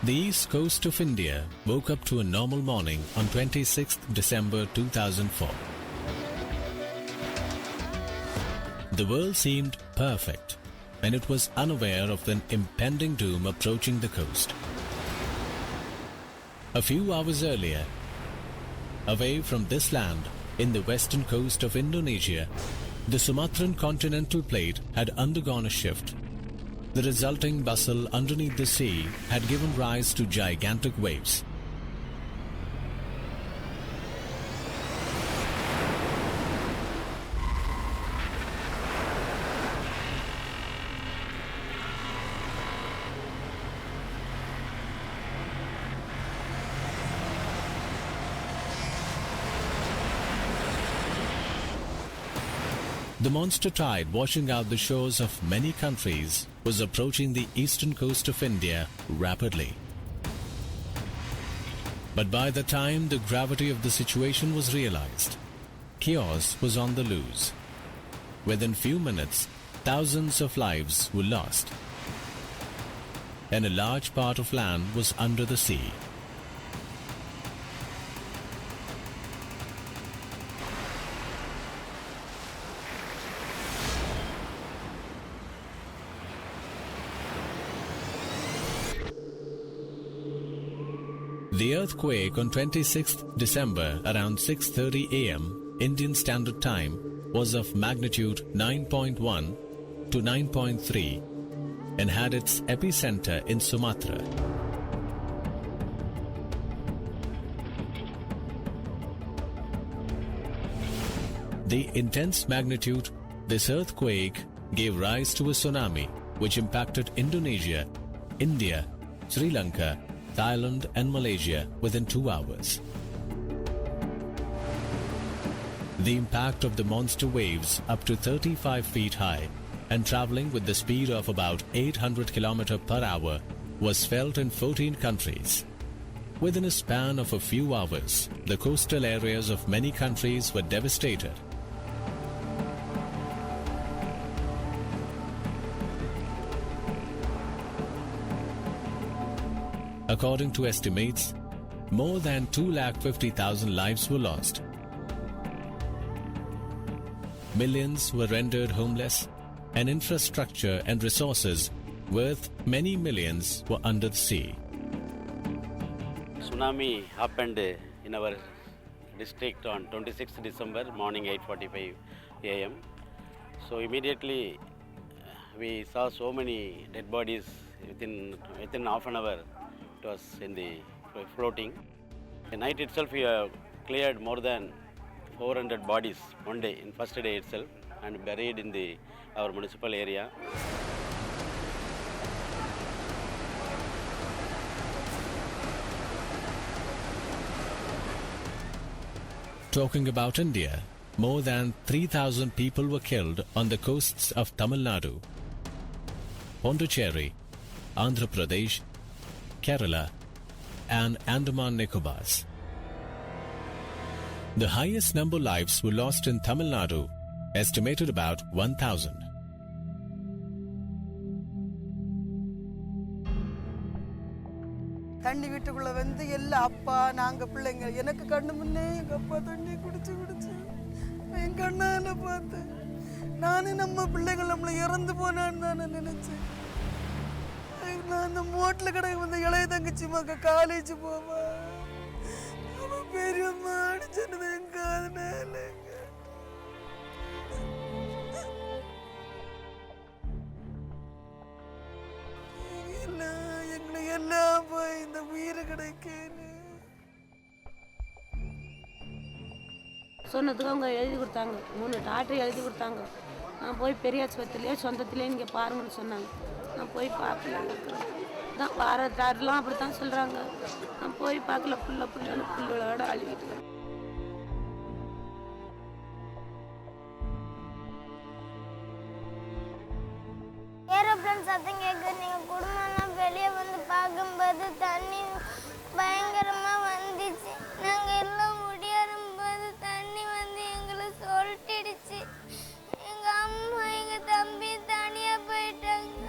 The east coast of India woke up to a normal morning on 26th December 2004. The world seemed perfect, and it was unaware of the impending doom approaching the coast. A few hours earlier, away from this land, in the western coast of Indonesia, the Sumatran continental plate had undergone a shift. The resulting bustle underneath the sea had given rise to gigantic waves. The monster tide washing out the shores of many countries was approaching the eastern coast of India rapidly. But by the time the gravity of the situation was realized, chaos was on the loose. Within few minutes, thousands of lives were lost, and a large part of land was under the sea. The earthquake on 26th December around 6:30 am Indian Standard Time was of magnitude 9.1 to 9.3 and had its epicenter in Sumatra. The intense magnitude this earthquake gave rise to a tsunami which impacted Indonesia, India, Sri Lanka, Thailand and Malaysia within 2 hours. The impact of the monster waves up to 35 feet high and traveling with the speed of about 800 km per hour was felt in 14 countries. Within a span of a few hours, the coastal areas of many countries were devastated. According to estimates, more than 250,000 lives were lost. Millions were rendered homeless, and infrastructure and resources worth many millions were under the sea. Tsunami happened in our district on 26th December morning 8:45 am. So immediately we saw so many dead bodies within half an hour. It was in the floating. The night itself we have cleared more than 400 bodies one day, in first day itself, and buried in our municipal area. Talking about India, more than 3,000 people were killed on the coasts of Tamil Nadu, Pondicherry, Andhra Pradesh, Kerala and Andaman Nicobars. The highest number of lives were lost in Tamil Nadu, estimated about 1,000. தண்ணி வீட்டுக்குள்ள வந்து எல்லா அப்பா நாங்க பிள்ளைங்க எனக்கு கண்ணு முன்னே எங்க அப்பா தண்ணி குடிச்சு என் கண்ணால பார்த்தேன். நானு நம்ம பிள்ளைகள் நம்மள இறந்து போனான்னு நான் நினைச்சேன். நான் அந்த மோட்ல கடை வந்து இளைய தங்கச்சி மக்க காலேஜ் போவா பெரியம்மா அடிச்சது எங்க அதனால எங்களை எல்லாம் போய் இந்த உயிரை கிடைக்கேன்னு சொன்னதுக்கு அவங்க எழுதி கொடுத்தாங்க. 3 டாக்டர் எழுதி கொடுத்தாங்க. நான் போய் பெரிய ஆஸ்பத்திரியிலே சொந்தத்திலே இங்கே பாருங்கன்னு சொன்னாங்க. நான் போய் பார்க்கல. தான் வார டாக்டர்லாம் அப்படி தான் சொல்கிறாங்க. நான் போய் பார்க்கல. புள்ளோட அழுகிட்டு ஏரோப்ளேன் சத்தம் கேட்க நீங்கள் குடும்பம்லாம் வெளியே வந்து பார்க்கும்போது தண்ணி பயங்கரமாக வந்துச்சு. நாங்கள் எல்லாம் முடியாறும்போது தண்ணி வந்து எங்களை சொல்லிடுச்சு. எங்கள் அம்மா எங்கள் தம்பி தனியாக போயிட்டாங்க.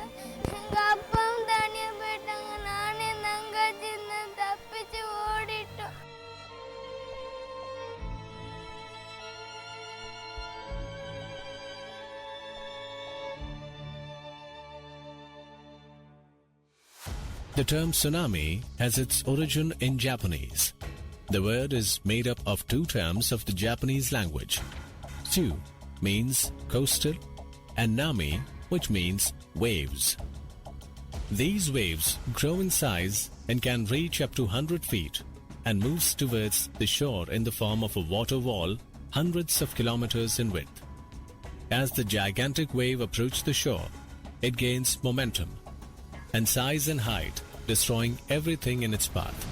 எங்கள் அப்பாவும் தனியாக போயிட்டாங்க. நானே தங்கச்சி The term tsunami has its origin in Japanese. The word is made up of two terms of the Japanese language. Tsu means coastal and nami, which means waves. These waves grow in size and can reach up to 100 feet and moves towards the shore in the form of a water wall hundreds of kilometers in width. As the gigantic wave approaches the shore, it gains momentum and size and height, destroying everything in its path.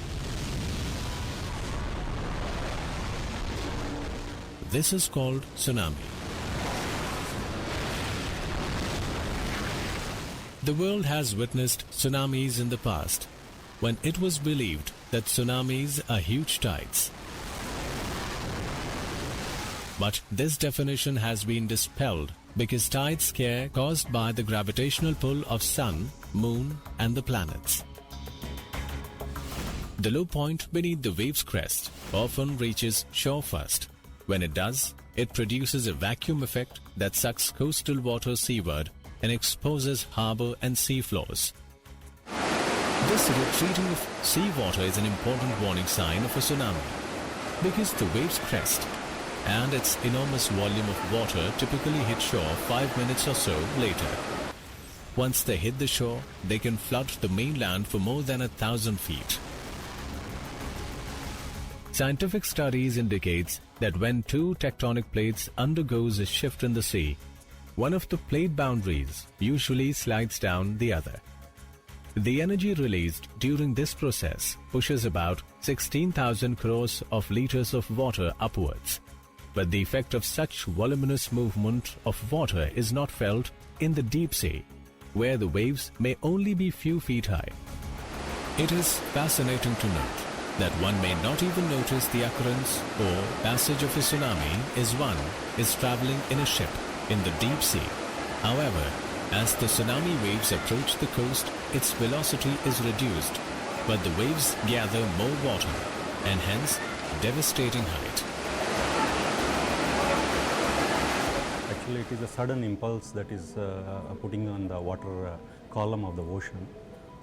This is called tsunami. The world has witnessed tsunamis in the past, when it was believed that tsunamis are huge tides. But this definition has been dispelled because tide scare caused by the gravitational pull of sun, moon and the planets. The low point beneath the wave's crest often reaches shore first. When it does, it produces a vacuum effect that sucks coastal water seaward and exposes harbor and sea floors. This retreating of seawater is an important warning sign of a tsunami because the wave's crest and its enormous volume of water typically hit shore 5 minutes or so later. Once they hit the shore, they can flood the mainland for more than 1,000 feet. Scientific studies indicates that when two tectonic plates undergoes a shift in the sea, one of the plate boundaries usually slides down the other. The energy released during this process pushes about 16,000 crores of liters of water upwards. But the effect of such voluminous movement of water is not felt in the deep sea, where the waves may only be few feet high. It is fascinating to note that one may not even notice the occurrence or passage of a tsunami as one is traveling in a ship in the deep sea. However, as the tsunami waves approach the coast, its velocity is reduced, but the waves gather more water and hence devastating height. Actually, it is a sudden impulse that is putting on the water column of the ocean.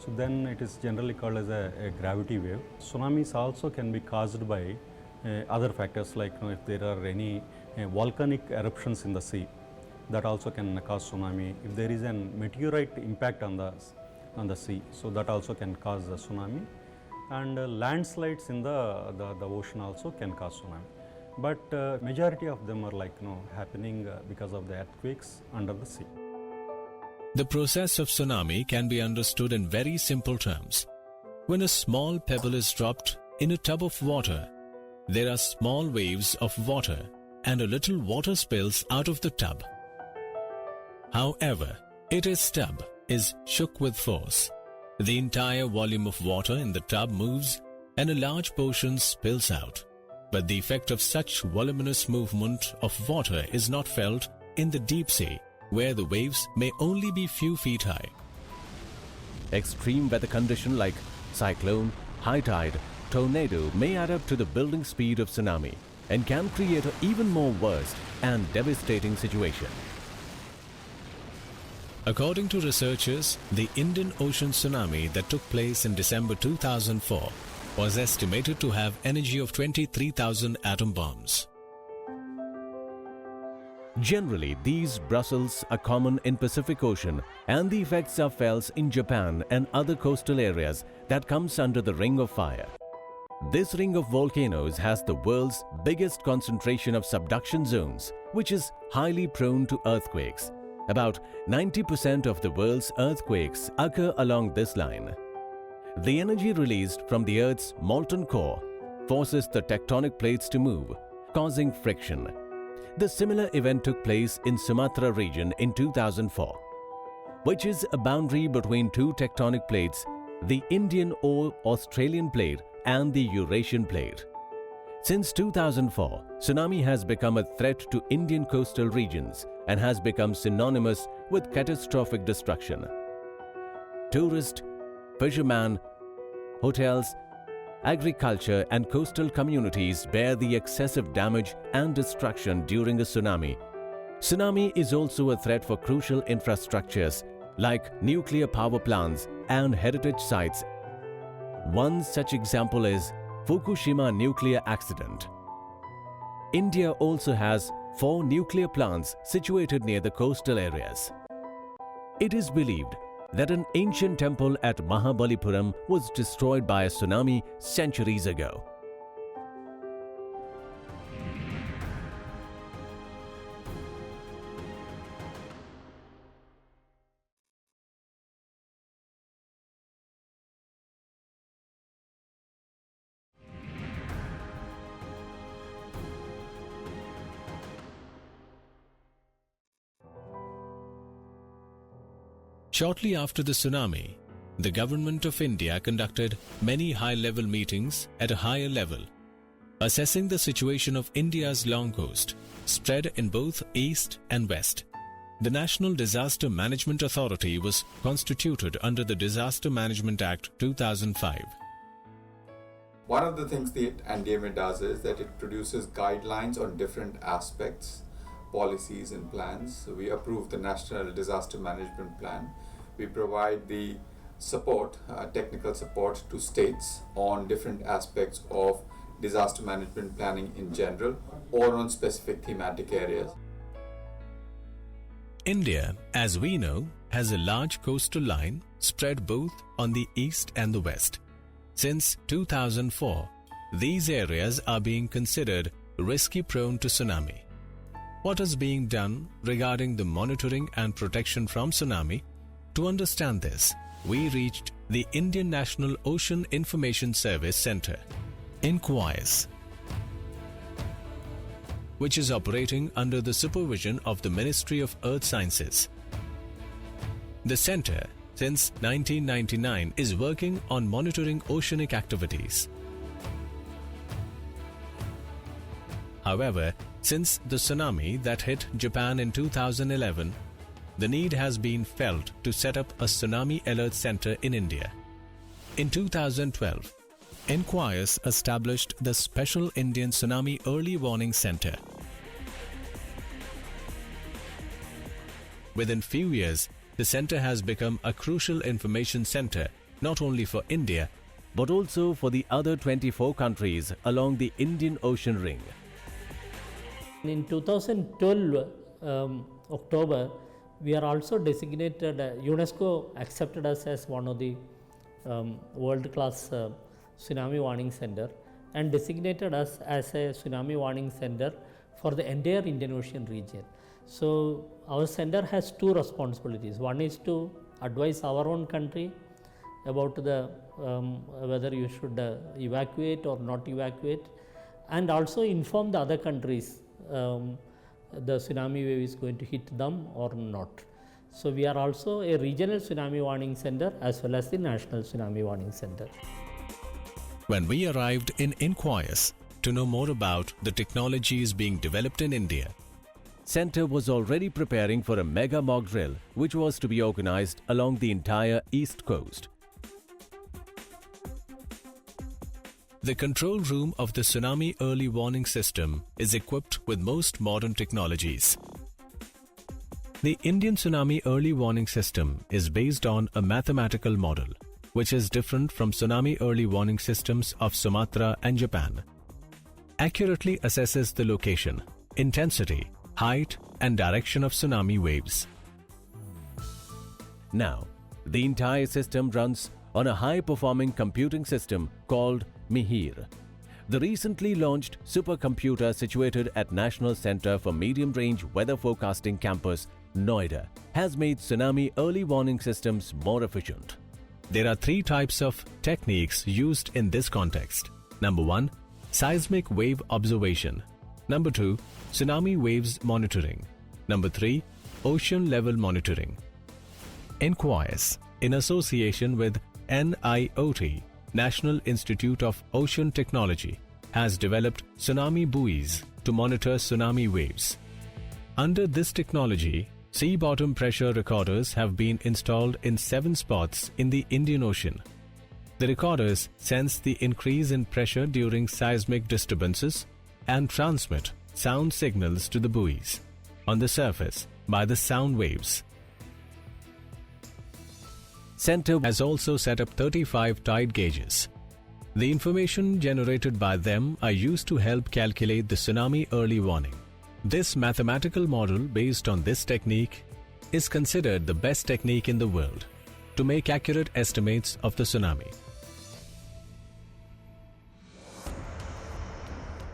So then it is generally called as a gravity wave. Tsunamis also can be caused by other factors like if there are any volcanic eruptions in the sea, that also can cause tsunami. If there is a meteorite impact on the sea, so that also can cause a tsunami. And landslides in the ocean also can cause tsunami. But majority of them are happening because of the earthquakes under the sea. The process of tsunami can be understood in very simple terms. When a small pebble is dropped in a tub of water, there are small waves of water and a little water spills out of the tub. However, its tub is shook with force. The entire volume of water in the tub moves and a large portion spills out. But the effect of such voluminous movement of water is not felt in the deep sea, where the waves may only be few feet high. Extreme weather conditions like cyclone, high tide, tornado may add up to the building speed of tsunami and can create an even more worst and devastating situation. According to researchers, the Indian Ocean tsunami that took place in December 2004 was estimated to have energy of 23,000 atom bombs. Generally, these Brussels are common in Pacific Ocean and the effects are felt in Japan and other coastal areas that comes under the Ring of Fire. This ring of volcanoes has the world's biggest concentration of subduction zones, which is highly prone to earthquakes. About 90% of the world's earthquakes occur along this line. The energy released from the Earth's molten core forces the tectonic plates to move, causing friction. The similar event took place in Sumatra region in 2004, which is a boundary between two tectonic plates, the Indian or Australian plate and the Eurasian plate. Since 2004, tsunami has become a threat to Indian coastal regions and has become synonymous with catastrophic destruction. Tourists, fishermen, hotels, agriculture and coastal communities bear the excessive damage and destruction during a tsunami. Tsunami is also a threat for crucial infrastructures like nuclear power plants and heritage sites One such example is Fukushima nuclear accident. India also has 4 nuclear plants situated near the coastal areas. It is believed that an ancient temple at Mahabalipuram was destroyed by a tsunami centuries ago. Shortly after the tsunami, the government of India conducted many high-level meetings at a higher level, assessing the situation of India's long coast, spread in both east and west. The National Disaster Management Authority was constituted under the Disaster Management Act 2005. One of the things the NDMA does is that it produces guidelines on different aspects, policies and plans. So we approve the National Disaster Management Plan. We provide the support, technical support to states on different aspects of disaster management planning in general or on specific thematic areas. India, as we know, has a large coastal line spread both on the east and the west. Since 2004, these areas are being considered risky-prone to tsunami. What is being done regarding the monitoring and protection from tsunami? To understand this, we reached the Indian National Ocean Information Service Centre, INCOIS, which is operating under the supervision of the Ministry of Earth Sciences. The centre, since 1999, is working on monitoring oceanic activities. However, since the tsunami that hit Japan in 2011, the need has been felt to set up a tsunami alert center in India. In 2012, INCOIS established the Special Indian Tsunami Early Warning Center. Within few years, the center has become a crucial information center not only for India but also for the other 24 countries along the Indian Ocean Ring. In 2012 October, we are also designated, UNESCO accepted us as one of the world-class tsunami warning center and designated us as a tsunami warning center for the entire Indian Ocean region. So our center has 2 responsibilities. One is to advise our own country about the whether you should evacuate or not evacuate, and also inform the other countries the tsunami wave is going to hit them or not. So we are also a regional tsunami warning center as well as the national tsunami warning center. When we arrived in INCOIS to know more about the technologies being developed in India, Centre was already preparing for a mega mock drill which was to be organized along the entire east coast. The control room of the Tsunami Early Warning System is equipped with most modern technologies. The Indian Tsunami Early Warning System is based on a mathematical model, which is different from Tsunami Early Warning Systems of Sumatra and Japan. Accurately assesses the location, intensity, height and direction of tsunami waves. Now, the entire system runs on a high-performing computing system called Mihir. The recently launched supercomputer situated at National Center for Medium Range Weather Forecasting Campus, Noida, has made tsunami early warning systems more efficient. There are 3 types of techniques used in this context. Number 1, seismic wave observation. Number 2, tsunami waves monitoring. Number 3, ocean level monitoring. INCOIS, in association with NIOT, National Institute of Ocean Technology, has developed tsunami buoys to monitor tsunami waves. Under this technology, sea bottom pressure recorders have been installed in 7 spots in the Indian Ocean. The recorders sense the increase in pressure during seismic disturbances and transmit sound signals to the buoys on the surface by the sound waves. Center has also set up 35 tide gauges. The information generated by them are used to help calculate the tsunami early warning. This mathematical model based on this technique is considered the best technique in the world to make accurate estimates of the tsunami.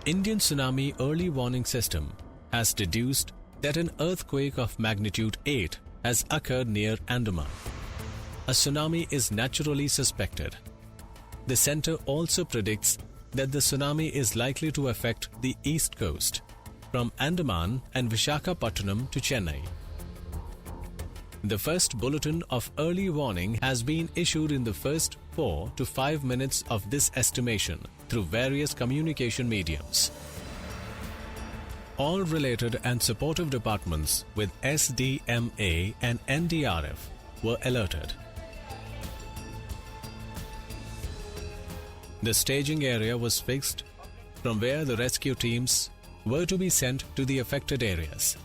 Indian Tsunami Early Warning System has deduced that an earthquake of magnitude 8 has occurred near Andaman. A tsunami is naturally suspected. The center also predicts that the tsunami is likely to affect the east coast, from Andaman and Visakhapatnam to Chennai. The first bulletin of early warning has been issued in the first 4 to 5 minutes of this estimation through various communication mediums. All related and supportive departments with SDMA and NDRF were alerted. The staging area was fixed from where the rescue teams were to be sent to the affected areas.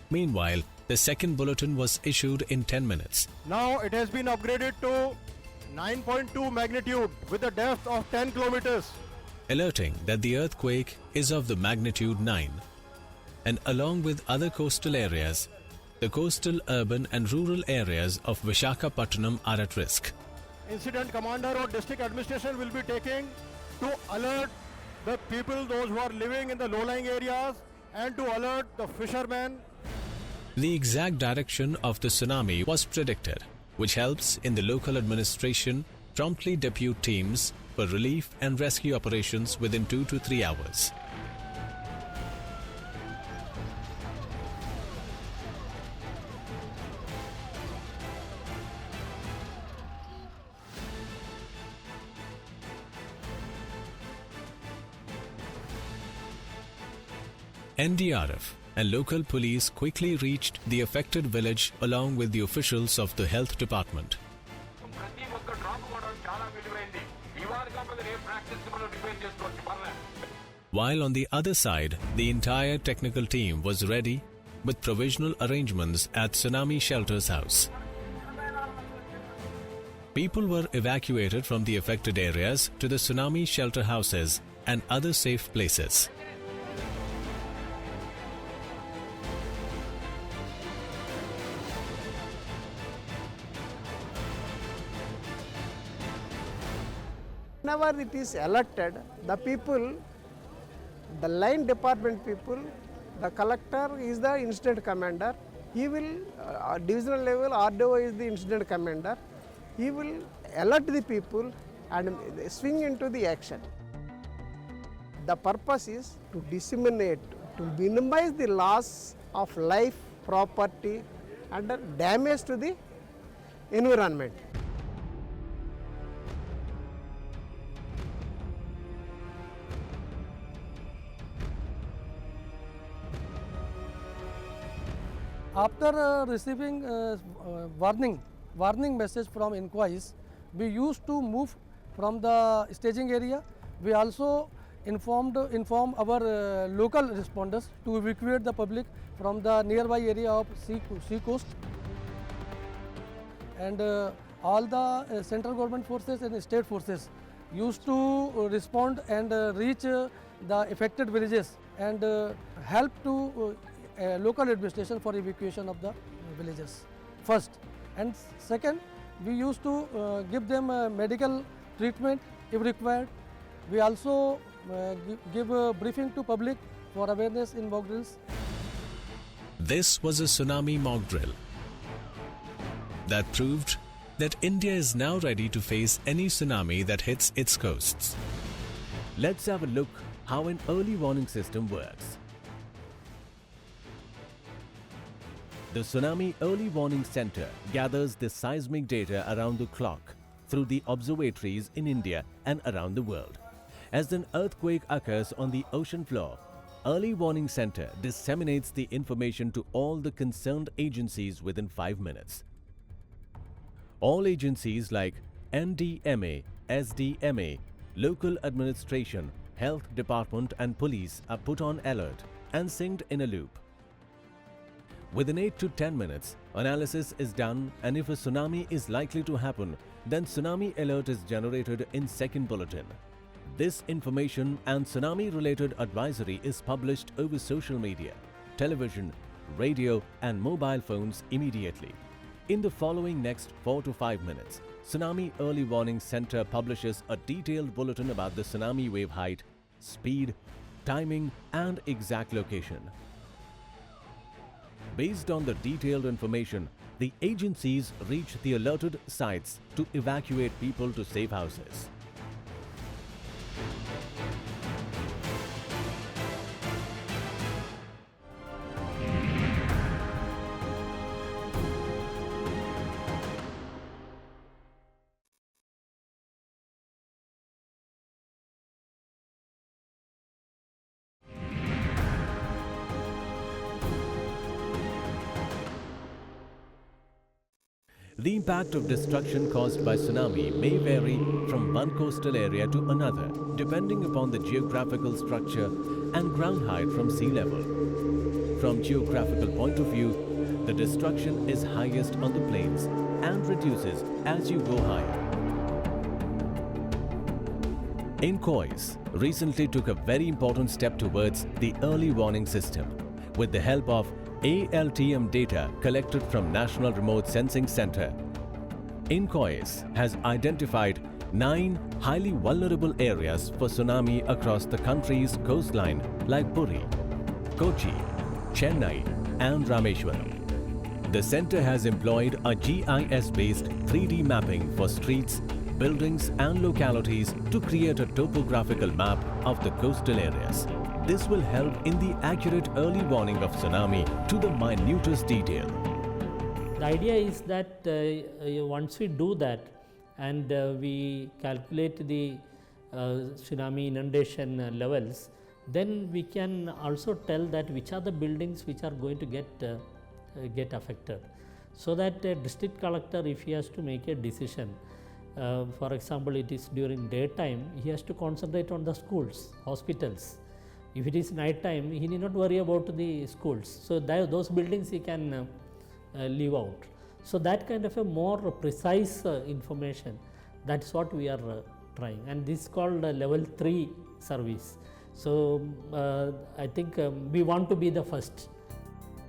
Meanwhile, the second bulletin was issued in 10 minutes. Now it has been upgraded to 9.2 magnitude with a depth of 10 kilometers. Alerting that the earthquake is of the magnitude 9. And along with other coastal areas, the coastal, urban and rural areas of Visakhapatnam are at risk. Incident commander or district administration will be taking to alert the people, those who are living in the low-lying areas, and to alert the fishermen. The exact direction of the tsunami was predicted, which helps in the local administration promptly depute teams for relief and rescue operations within 2 to 3 hours. NDRF and local police quickly reached the affected village along with the officials of the health department. While on the other side, the entire technical team was ready with provisional arrangements at Tsunami Shelter's house. People were evacuated from the affected areas to the Tsunami Shelter houses and other safe places. Whenever it is alerted, the people, the line department people, the collector is the incident commander. He will, divisional level RDO is the incident commander. He will alert the people and swing into the action. The purpose is to disseminate, to minimize the loss of life, property and damage to the environment. After receiving warning message from inquiries, we used to move from the staging area. We also inform our local responders to evacuate the public from the nearby area of sea coast. And all the central government forces and state forces used to respond and reach the affected villages and help to local administration for evacuation of the villages first. And second, we used to give them medical treatment if required. We also give a briefing to public for awareness in mock drills. This was a tsunami mock drill that proved that India is now ready to face any tsunami that hits its coasts. Let's have a look how an early warning system works. The Tsunami Early Warning Center gathers the seismic data around the clock through the observatories in India and around the world. As an earthquake occurs on the ocean floor, Early Warning Center disseminates the information to all the concerned agencies within 5 minutes. All agencies like NDMA, SDMA, local administration, health department and police are put on alert and synced in a loop. Within 8 to 10 minutes, analysis is done, and if a tsunami is likely to happen, then tsunami alert is generated in second bulletin. This information and tsunami-related advisory is published over social media, television, radio and mobile phones immediately. In the following next 4 to 5 minutes, Tsunami Early Warning Center publishes a detailed bulletin about the tsunami wave height, speed, timing and exact location. Based on the detailed information, the agencies reach the alerted sites to evacuate people to safe houses. The impact of destruction caused by tsunami may vary from one coastal area to another, depending upon the geographical structure and ground height from sea level. From geographical point of view, the destruction is highest on the plains and reduces as you go higher. Incois recently took a very important step towards the early warning system with the help of ALTM data collected from National Remote Sensing Center. Incois has identified 9 highly vulnerable areas for tsunami across the country's coastline like Puri, Kochi, Chennai and Rameshwaram. The center has employed a GIS-based 3D mapping for streets, buildings and localities to create a topographical map of the coastal areas. This will help in the accurate early warning of tsunami to the minutest detail. The idea is that once we do that and we calculate the tsunami inundation levels, then we can also tell that which are the buildings which are going to get affected. So that a district collector, if he has to make a decision, for example, it is during daytime, he has to concentrate on the schools, hospitals. If it is night time, he need not worry about the schools. So those buildings he can leave out. So that kind of a more precise information, that's what we are trying, and this is called level 3 service. So I think we want to be the first.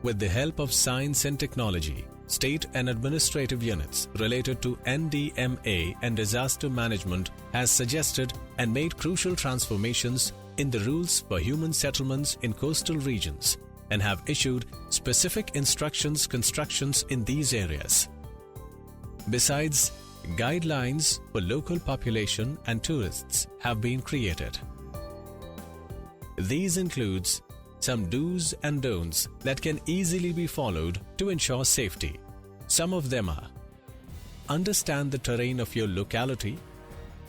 With the help of science and technology, state and administrative units related to NDMA and disaster management has suggested and made crucial transformations in the rules for human settlements in coastal regions and have issued specific constructions in these areas. Besides, guidelines for local population and tourists have been created. These includes some do's and don'ts that can easily be followed to ensure safety. Some of them are: understand the terrain of your locality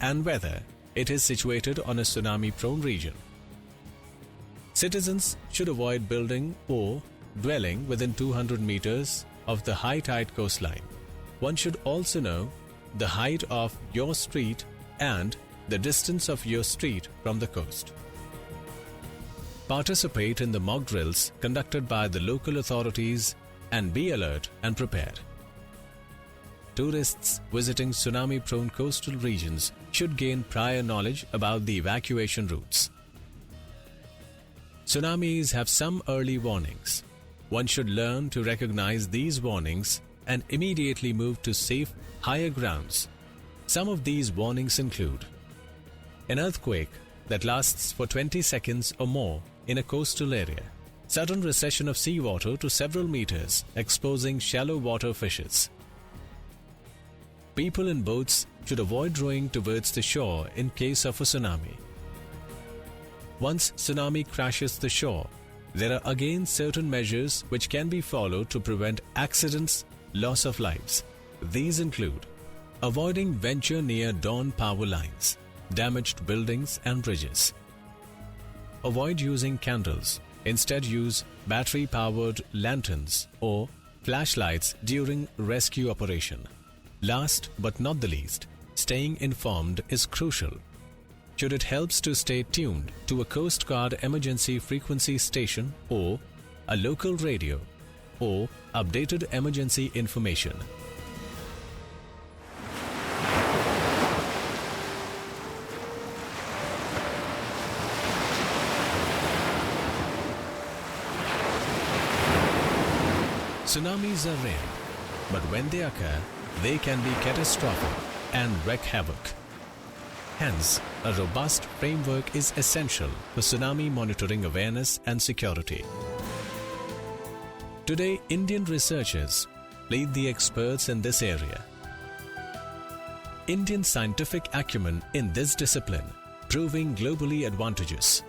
and whether it is situated on a tsunami-prone region. Citizens should avoid building or dwelling within 200 meters of the high tide coastline. One should also know the height of your street and the distance of your street from the coast. Participate in the mock drills conducted by the local authorities and be alert and prepared. Tourists visiting tsunami-prone coastal regions should gain prior knowledge about the evacuation routes. Tsunamis have some early warnings. One should learn to recognize these warnings and immediately move to safe, higher grounds. Some of these warnings include an earthquake that lasts for 20 seconds or more in a coastal area, sudden recession of seawater to several meters, exposing shallow water fishes. People in boats should avoid rowing towards the shore in case of a tsunami. Once tsunami crashes the shore, there are again certain measures which can be followed to prevent accidents, loss of lives. These include avoiding venture near dawn power lines, damaged buildings and bridges. Avoid using candles. Instead, use battery-powered lanterns or flashlights during rescue operation. Last but not the least, staying informed is crucial. Should it helps to stay tuned to a Coast Guard emergency frequency station or a local radio, or updated emergency information. Tsunamis are rare, but when they occur, they can be catastrophic and wreak havoc. Hence, a robust framework is essential for tsunami monitoring awareness and security. Today, Indian researchers lead the experts in this area. Indian scientific acumen in this discipline proving globally advantageous.